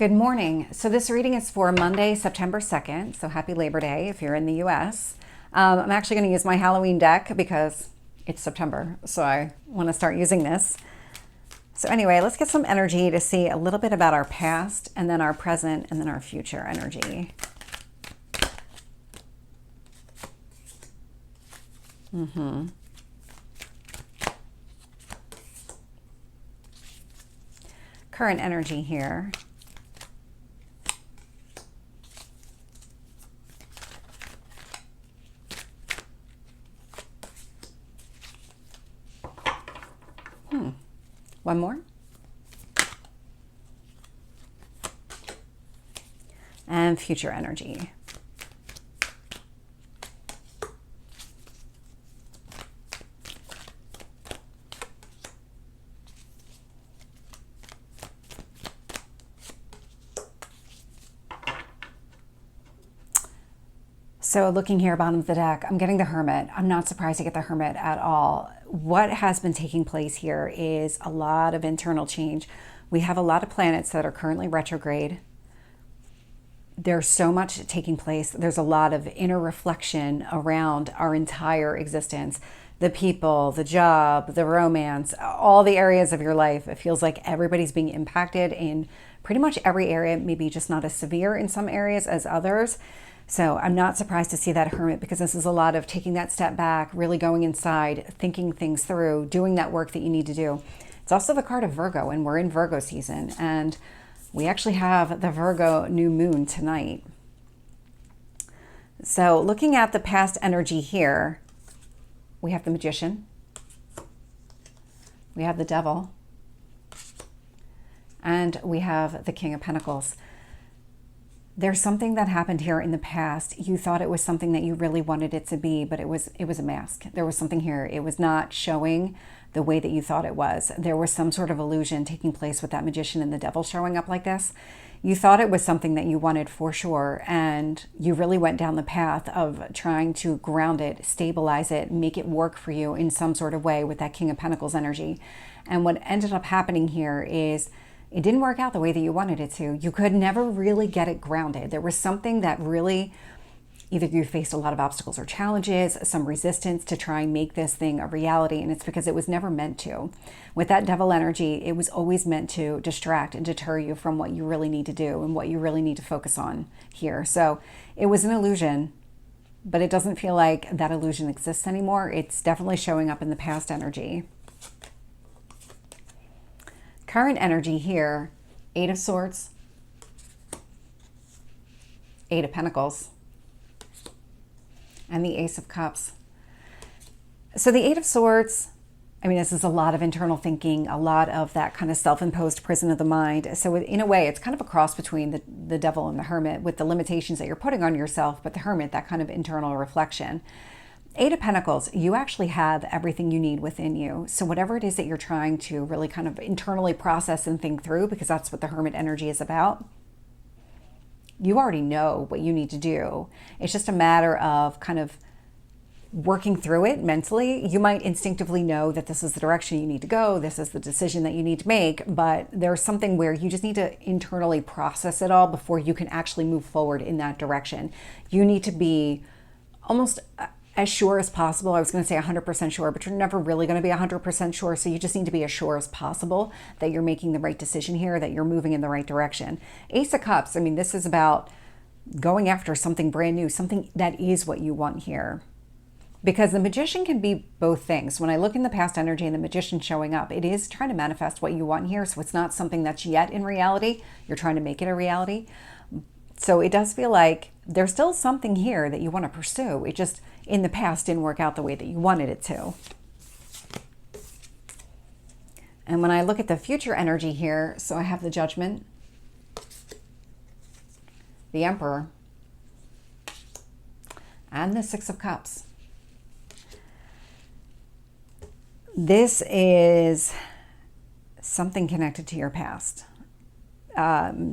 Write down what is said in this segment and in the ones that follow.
Good morning. So this reading is for Monday, September 2nd. So happy Labor Day if you're in the US. I'm actually going to use my Halloween deck because it's September. So I want to start using this. So anyway, let's get some energy to see a little bit about our past and then our present and then our future energy. Current energy here. One more. And future energy. So looking here, bottom of the deck, I'm getting the Hermit. I'm not surprised to get the Hermit at all. What has been taking place here is a lot of internal change. We have a lot of planets that are currently retrograde. There's so much taking place. There's a lot of inner reflection around our entire existence. The people, the job, the romance, all the areas of your life. It feels like everybody's being impacted in pretty much every area, maybe just not as severe in some areas as others. So I'm not surprised to see that Hermit, because this is a lot of taking that step back, really going inside, thinking things through, doing that work that you need to do. It's also the card of Virgo, and we're in Virgo season, and we actually have the Virgo new moon tonight. So looking at the past energy here, we have the Magician, we have the Devil, and we have the King of Pentacles. There's something that happened here in the past. You thought it was something that you really wanted it to be, but it was a mask. There was something here. It was not showing the way that you thought it was. There was some sort of illusion taking place with that Magician and the Devil showing up like this. You thought it was something that you wanted for sure, and you really went down the path of trying to ground it, stabilize it, make it work for you in some sort of way with that King of Pentacles energy. And what ended up happening here is it didn't work out the way that you wanted it to. You could never really get it grounded. There was something that really, either you faced a lot of obstacles or challenges, some resistance to try and make this thing a reality, and it's because it was never meant to. With that Devil energy, it was always meant to distract and deter you from what you really need to do and what you really need to focus on here. So it was an illusion, but it doesn't feel like that illusion exists anymore. It's definitely showing up in the past energy. Current energy here, Eight of Swords, Eight of Pentacles, and the Ace of Cups. So the Eight of Swords, I mean, this is a lot of internal thinking, a lot of that kind of self-imposed prison of the mind. So in a way, it's kind of a cross between the Devil and the Hermit, with the limitations that you're putting on yourself, but the Hermit, that kind of internal reflection. Eight of Pentacles, you actually have everything you need within you. So whatever it is that you're trying to really kind of internally process and think through, because that's what the Hermit energy is about, you already know what you need to do. It's just a matter of kind of working through it mentally. You might instinctively know that this is the direction you need to go, this is the decision that you need to make, but there's something where you just need to internally process it all before you can actually move forward in that direction. You need to be almost as sure as possible. I was going to say 100% sure, but you're never really going to be 100% sure. So you just need to be as sure as possible that you're making the right decision here, that you're moving in the right direction. Ace of Cups, I mean, this is about going after something brand new, something that is what you want here. Because the Magician can be both things. When I look in the past energy and the Magician showing up, it is trying to manifest what you want here. So it's not something that's yet in reality. You're trying to make it a reality. So it does feel like there's still something here that you want to pursue. It just, in the past, didn't work out the way that you wanted it to. And when I look at the future energy here, so I have the Judgment, the Emperor, and the Six of Cups. This is something connected to your past.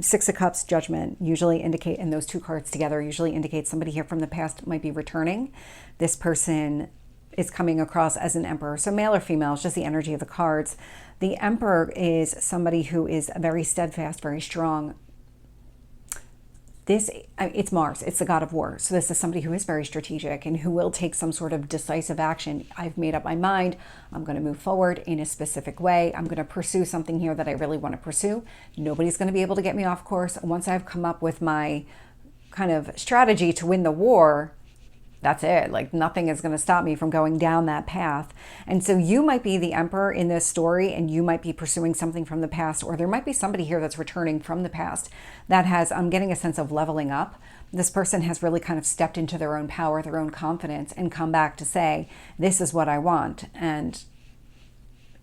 Six of Cups, Judgment, usually indicate, and those two cards together usually indicate somebody here from the past might be returning. This person is coming across as an emperor. So male or female, it's just the energy of the cards. The Emperor is somebody who is very steadfast, very strong, it's Mars, it's the god of war. So this is somebody who is very strategic and who will take some sort of decisive action. I've made up my mind. I'm going to move forward in a specific way. I'm going to pursue something here that I really want to pursue. Nobody's going to be able to get me off course. Once I've come up with my kind of strategy to win the war, that's it. Like nothing is going to stop me from going down that path. And so you might be the emperor in this story, and you might be pursuing something from the past, or there might be somebody here that's returning from the past that has, I'm getting a sense of leveling up. This person has really kind of stepped into their own power, their own confidence, and come back to say, this is what I want. And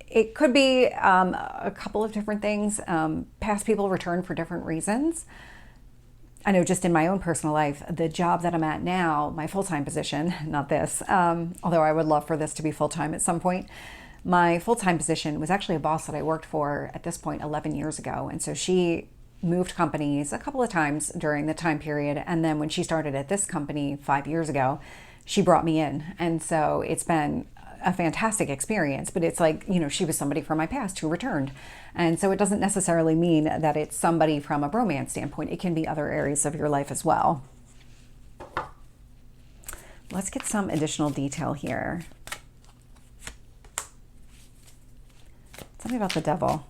it could be a couple of different things. Past people return for different reasons. I know just in my own personal life, the job that I'm at now, my full-time position, not this, although I would love for this to be full-time at some point, my full-time position was actually a boss that I worked for at this point 11 years ago. And so she moved companies a couple of times during the time period. And then when she started at this company 5 years ago, she brought me in. And so it's been a fantastic experience, but it's like, you know, she was somebody from my past who returned. And so it doesn't necessarily mean that it's somebody from a romance standpoint. It can be other areas of your life as well. Let's get some additional detail here. Tell me about the devil.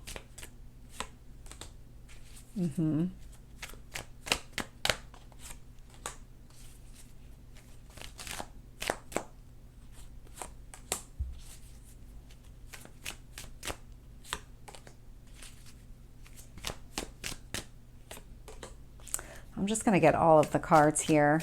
I'm just going to get all of the cards here.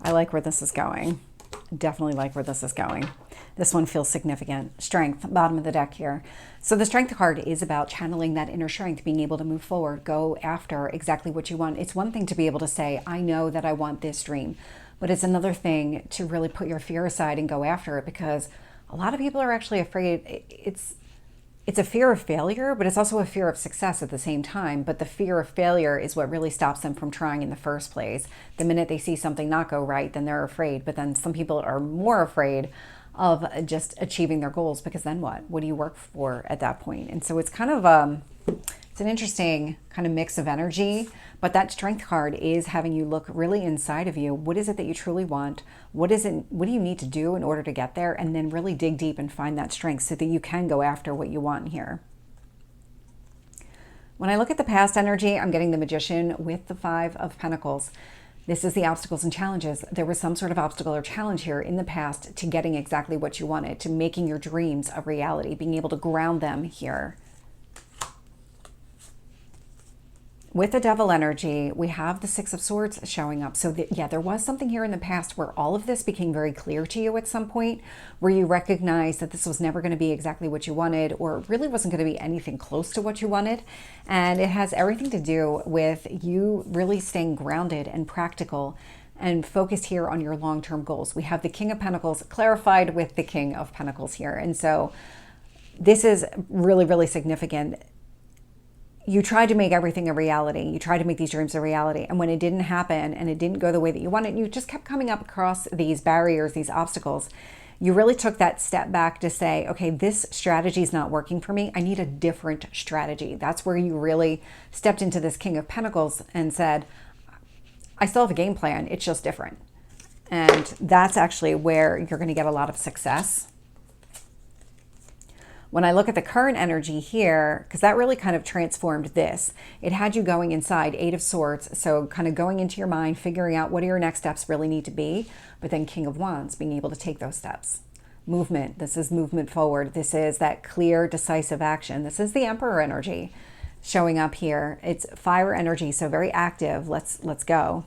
I like where this is going. Definitely like where this is going. This one feels significant. Strength, bottom of the deck here. So the strength card is about channeling that inner strength, being able to move forward, go after exactly what you want. It's one thing to be able to say, I know that I want this dream, but it's another thing to really put your fear aside and go after it, because a lot of people are actually afraid. It's a fear of failure, but it's also a fear of success at the same time. But the fear of failure is what really stops them from trying in the first place. The minute they see something not go right, then they're afraid. But then some people are more afraid of just achieving their goals, because then what? What do you work for at that point? And so it's kind of it's an interesting kind of mix of energy. But that strength card is having you look really inside of you. What is it that you truly want? What is it? What do you need to do in order to get there? And then really dig deep and find that strength so that you can go after what you want here. When I look at the past energy, I'm getting the Magician with the Five of Pentacles. This is the obstacles and challenges. There was some sort of obstacle or challenge here in the past to getting exactly what you wanted, to making your dreams a reality, being able to ground them here. With the Devil energy, we have the Six of Swords showing up. So yeah, there was something here in the past where all of this became very clear to you at some point, where you recognized that this was never going to be exactly what you wanted, or it really wasn't going to be anything close to what you wanted. And it has everything to do with you really staying grounded and practical and focused here on your long-term goals. We have the King of Pentacles clarified with the King of Pentacles here. And so this is really, really significant. You tried to make everything a reality. You tried to make these dreams a reality. And when it didn't happen and it didn't go the way that you wanted, you just kept coming up across these barriers, these obstacles. You really took that step back to say, okay, this strategy is not working for me. I need a different strategy. That's where you really stepped into this King of Pentacles and said, I still have a game plan. It's just different. And that's actually where you're going to get a lot of success. When I look at the current energy here, because that really kind of transformed this, it had you going inside, Eight of Swords, so kind of going into your mind, figuring out what your next steps really need to be, but then King of Wands, being able to take those steps. Movement, this is movement forward. This is that clear, decisive action. This is the Emperor energy showing up here. It's fire energy, so very active. Let's go.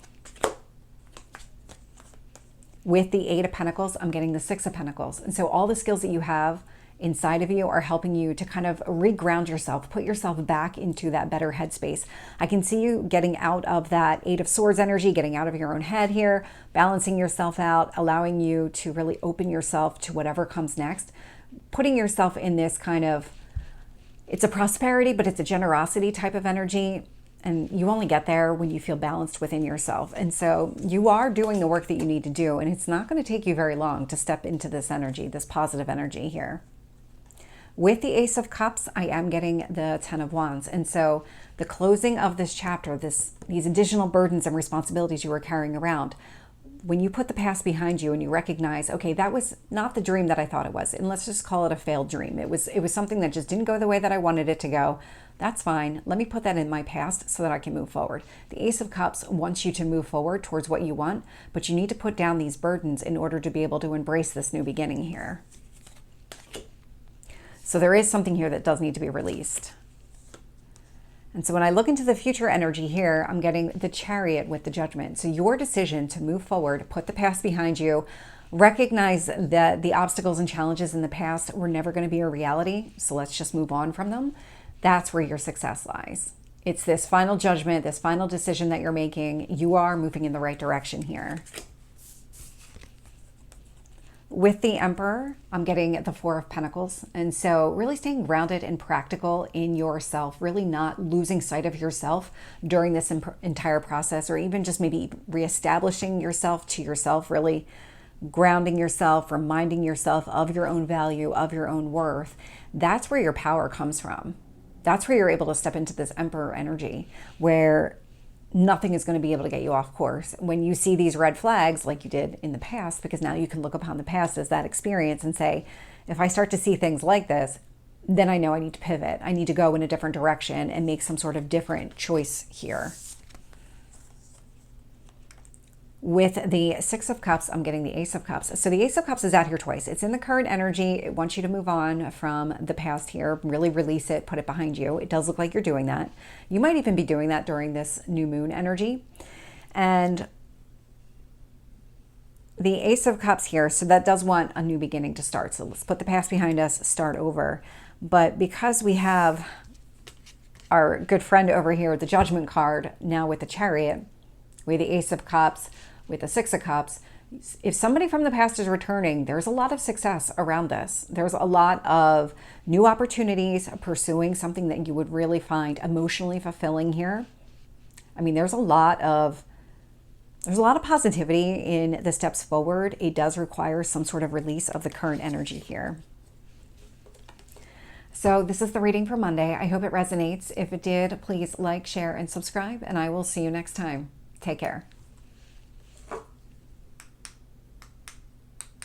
With the Eight of Pentacles, I'm getting the Six of Pentacles. And so all the skills that you have inside of you are helping you to kind of reground yourself, put yourself back into that better headspace. I can see you getting out of that Eight of Swords energy, getting out of your own head here, balancing yourself out, allowing you to really open yourself to whatever comes next, putting yourself in this kind of, it's a prosperity, but it's a generosity type of energy. And you only get there when you feel balanced within yourself. And so you are doing the work that you need to do. And it's not going to take you very long to step into this energy, this positive energy here. With the Ace of Cups, I am getting the Ten of Wands. And so the closing of this chapter, these additional burdens and responsibilities you were carrying around, when you put the past behind you and you recognize, okay, that was not the dream that I thought it was, and let's just call it a failed dream. It was something that just didn't go the way that I wanted it to go. That's fine. Let me put that in my past so that I can move forward. The Ace of Cups wants you to move forward towards what you want, but you need to put down these burdens in order to be able to embrace this new beginning here. So there is something here that does need to be released. And so when I look into the future energy here, I'm getting the Chariot with the Judgment. So your decision to move forward, put the past behind you, recognize that the obstacles and challenges in the past were never going to be a reality. So let's just move on from them. That's where your success lies. It's this final judgment, this final decision that you're making. You are moving in the right direction here. With the Emperor, I'm getting the Four of Pentacles. And so really staying grounded and practical in yourself, really not losing sight of yourself during this entire process, or even just maybe reestablishing yourself to yourself, really grounding yourself, reminding yourself of your own value, of your own worth. That's where your power comes from. That's where you're able to step into this Emperor energy, where nothing is going to be able to get you off course. When you see these red flags like you did in the past, because now you can look upon the past as that experience and say, if I start to see things like this, then I know I need to pivot. I need to go in a different direction and make some sort of different choice here. With the Six of Cups, I'm getting the Ace of Cups. So the Ace of Cups is out here twice. It's in the current energy. It wants you to move on from the past here, really release it, put it behind you. It does look like you're doing that. You might even be doing that during this new moon energy. And the Ace of Cups here, so that does want a new beginning to start. So let's put the past behind us, start over. But because we have our good friend over here, the Judgment card, now with the Chariot, we have the Ace of Cups, with the Six of Cups, if somebody from the past is returning, there's a lot of success around this. There's a lot of new opportunities, pursuing something that you would really find emotionally fulfilling here. I mean, there's a lot of positivity in the steps forward. It does require some sort of release of the current energy here. So this is the reading for Monday. I hope it resonates. If it did, please like, share, and subscribe, and I will see you next time. Take care.